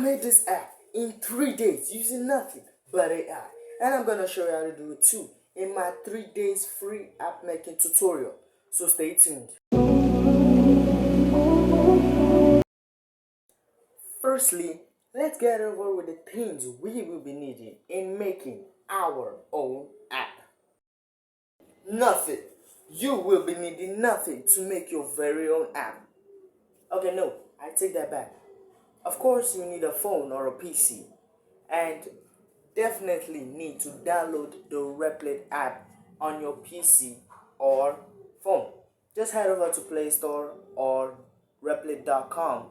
Made this app in 3 days using nothing but AI, and I'm gonna show you how to do it too in my 3 days free app making tutorial. So stay tuned. Firstly, let's get over with the things we will be needing in making our own app. Nothing. You will be needing nothing to make your very own app. Okay, no, I take that back. Of course, you need a phone or a PC, and definitely need to download the Replit app on your PC or phone. Just head over to Play Store or Replit.com,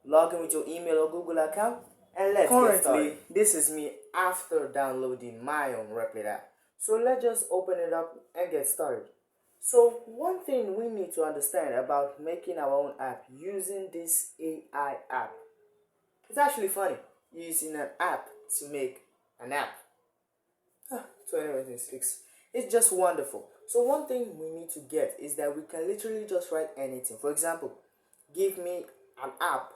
log in with your email or Google account, and let's get started. Currently, this is me after downloading my own Replit app. So let's just open it up and get started. So one thing we need to understand about making our own app using this AI app, it's actually funny using an app to make an app. 2026. It's just wonderful. So one thing we need to get is that we can literally just write anything. For example, give me an app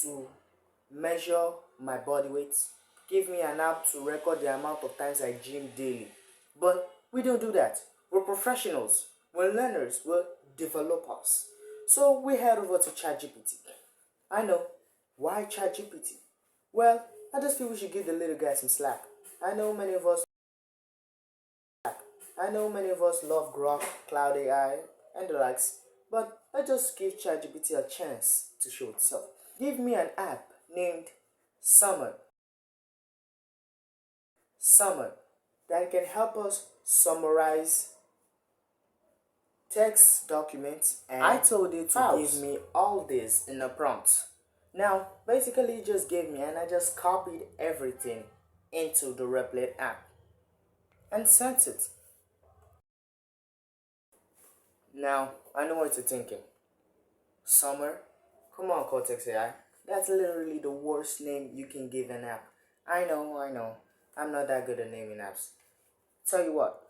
to measure my body weight. Give me an app to record the amount of times I gym daily. But we don't do that. We're professionals. We're learners. We're developers. So we head over to ChatGPT. I know. Why ChatGPT? Well, I just feel we should give the little guy some slack. I know many of us love Grok, Cloud AI, and the likes, but let's just give ChatGPT a chance to show itself. Give me an app named Summer that can help us summarize text documents, and I told it to give me all this in a prompt. Now, basically it just gave me, and I just copied everything into the Replit app and sent it. Now, I know what you're thinking. Summer? Come on, Cortex AI. That's literally the worst name you can give an app. I know. I'm not that good at naming apps. Tell you what,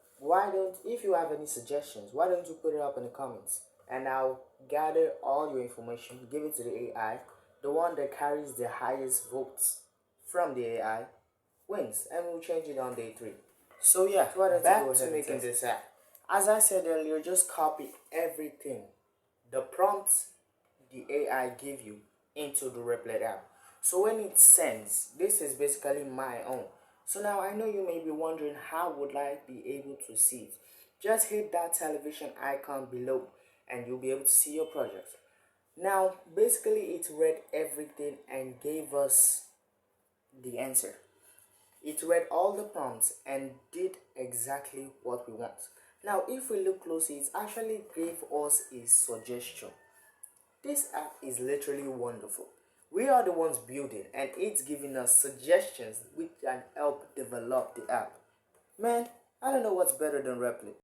if you have any suggestions, why don't you put it up in the comments? And I'll gather all your information, give it to the AI. The one that carries the highest votes from the AI wins, and we'll change it on day 3. So yeah, back to making this app. As I said earlier, just copy everything, the prompts the AI give you, into the Replit app. So when it sends, this is basically my own. So now I know you may be wondering, how would I be able to see it? Just hit that television icon below and you'll be able to see your project. Now basically it read everything and gave us the answer. It read all the prompts and did exactly what we want. Now if we look closely, it actually gave us a suggestion. This app is literally wonderful. We are the ones building, and it's giving us suggestions which can help develop the app. Man, I don't know what's better than Replit.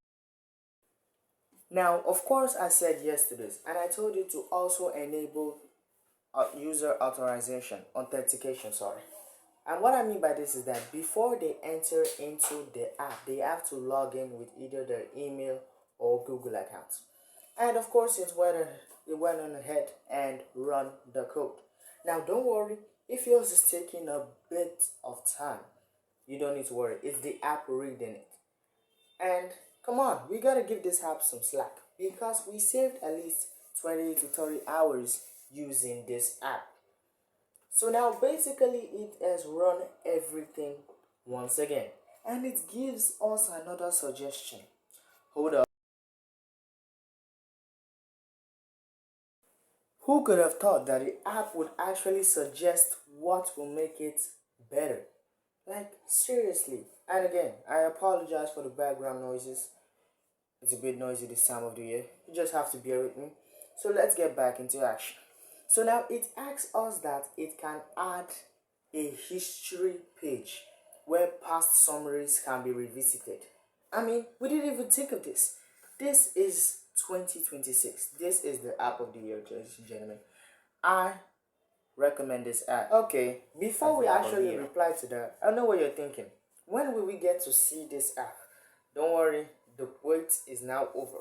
Now, of course, I said yes to this, and I told you to also enable user authentication, sorry. And what I mean by this is that before they enter into the app, they have to log in with either their email or Google account. And of course, it went on ahead and run the code. Now, don't worry, if yours is taking a bit of time, you don't need to worry. It's the app reading it. And come on, we gotta give this app some slack because we saved at least 20 to 30 hours using this app. So now basically it has run everything once again, and it gives us another suggestion. Hold up. Who could have thought that the app would actually suggest what will make it better? Like, seriously. And again, I apologize for the background noises. It's a bit noisy this time of the year. You just have to bear with me. So let's get back into action. So now it asks us that it can add a history page where past summaries can be revisited. I mean, we didn't even think of this. This is 2026. This is the app of the year, ladies and gentlemen. I recommend this app. Okay, before we actually reply to that, I know what you're thinking. When will we get to see this app? Don't worry, the wait is now over.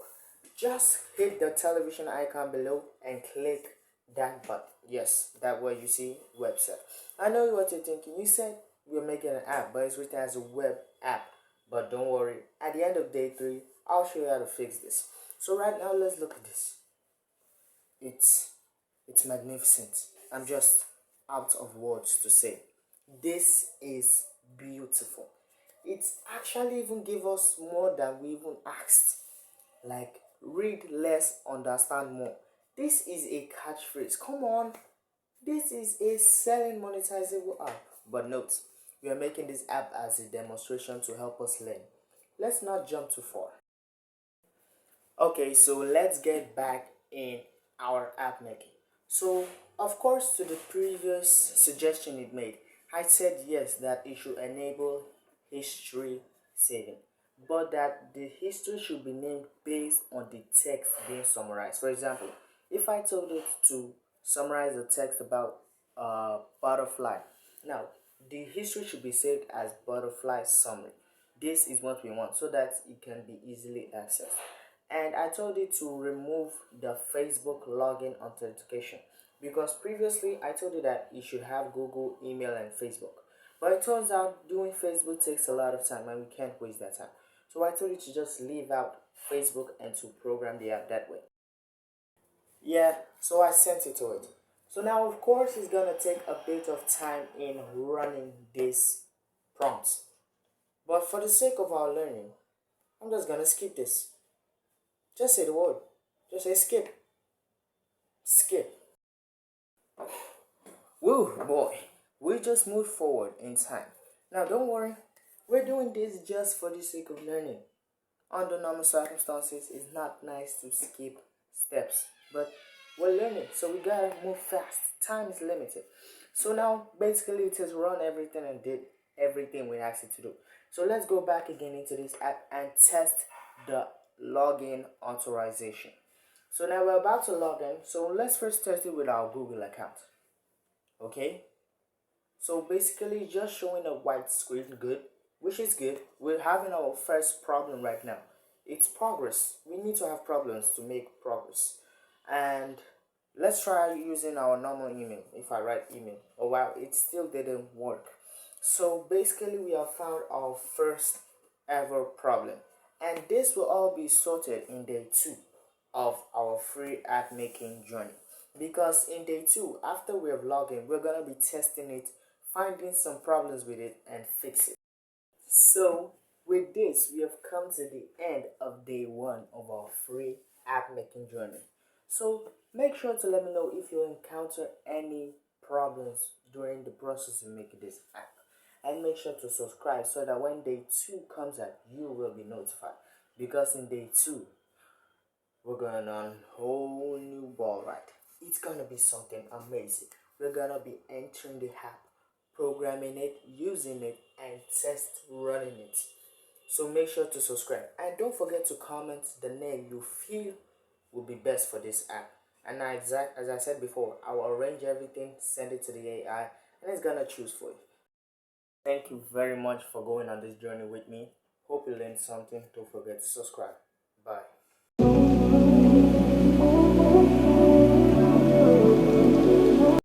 Just hit the television icon below and click That but yes, that what you see website. I know what you're thinking. You said we're making an app, but it's written as a web app. But don't worry. At the end of day three, I'll show you how to fix this. So right now, let's look at this. It's it's magnificent. I'm just out of words to say. This is beautiful. It's actually even give us more than we even asked. Like read less, understand more. This is a catchphrase. Come on. This is a selling monetizable app. But note, we are making this app as a demonstration to help us learn. Let's not jump too far. Okay, so let's get back in our app making. So, of course, to the previous suggestion it made, I said yes that it should enable history saving, but that the history should be named based on the text being summarized. For example, if I told it to summarize a text about butterfly, now the history should be saved as butterfly summary. This is what we want so that it can be easily accessed. And I told it to remove the Facebook login authentication because previously I told you that you should have Google, email, and Facebook. But it turns out doing Facebook takes a lot of time and we can't waste that time. So I told you to just leave out Facebook and to program the app that way. Yeah, so I sent it to it. So now, of course, it's gonna take a bit of time in running this prompts. But for the sake of our learning, I'm just gonna skip this. Just say the word. Just say skip. Skip. Woo, boy. We just moved forward in time. Now, don't worry. We're doing this just for the sake of learning. Under normal circumstances, it's not nice to skip steps. But we're learning, so we gotta move fast. Time is limited. So now, basically, it has run everything and did everything we asked it to do. So let's go back again into this app and test the login authorization. So now we're about to log in. So let's first test it with our Google account. Okay. So basically just showing a white screen, good, which is good. We're having our first problem right now. It's progress. We need to have problems to make progress. And let's try using our normal email. If I write email, oh wow, it still didn't work. So basically we have found our first ever problem. And this will all be sorted in day 2 of our free app making journey. Because in day 2, after we have logged in, we're going to be testing it, finding some problems with it, and fix it. So, with this, we have come to the end of day 1 of our free app making journey. So, make sure to let me know if you encounter any problems during the process of making this app. And make sure to subscribe so that when day 2 comes out, you will be notified. Because in day 2, we're going on a whole new ball ride. It's gonna be something amazing. We're gonna be entering the app, programming it, using it, and test running it. So make sure to subscribe and don't forget to comment the name you feel will be best for this app. And as I said before, I will arrange everything, send it to the AI, and it's gonna choose for you. Thank you very much for going on this journey with me. Hope you learned something. Don't forget to subscribe. Bye.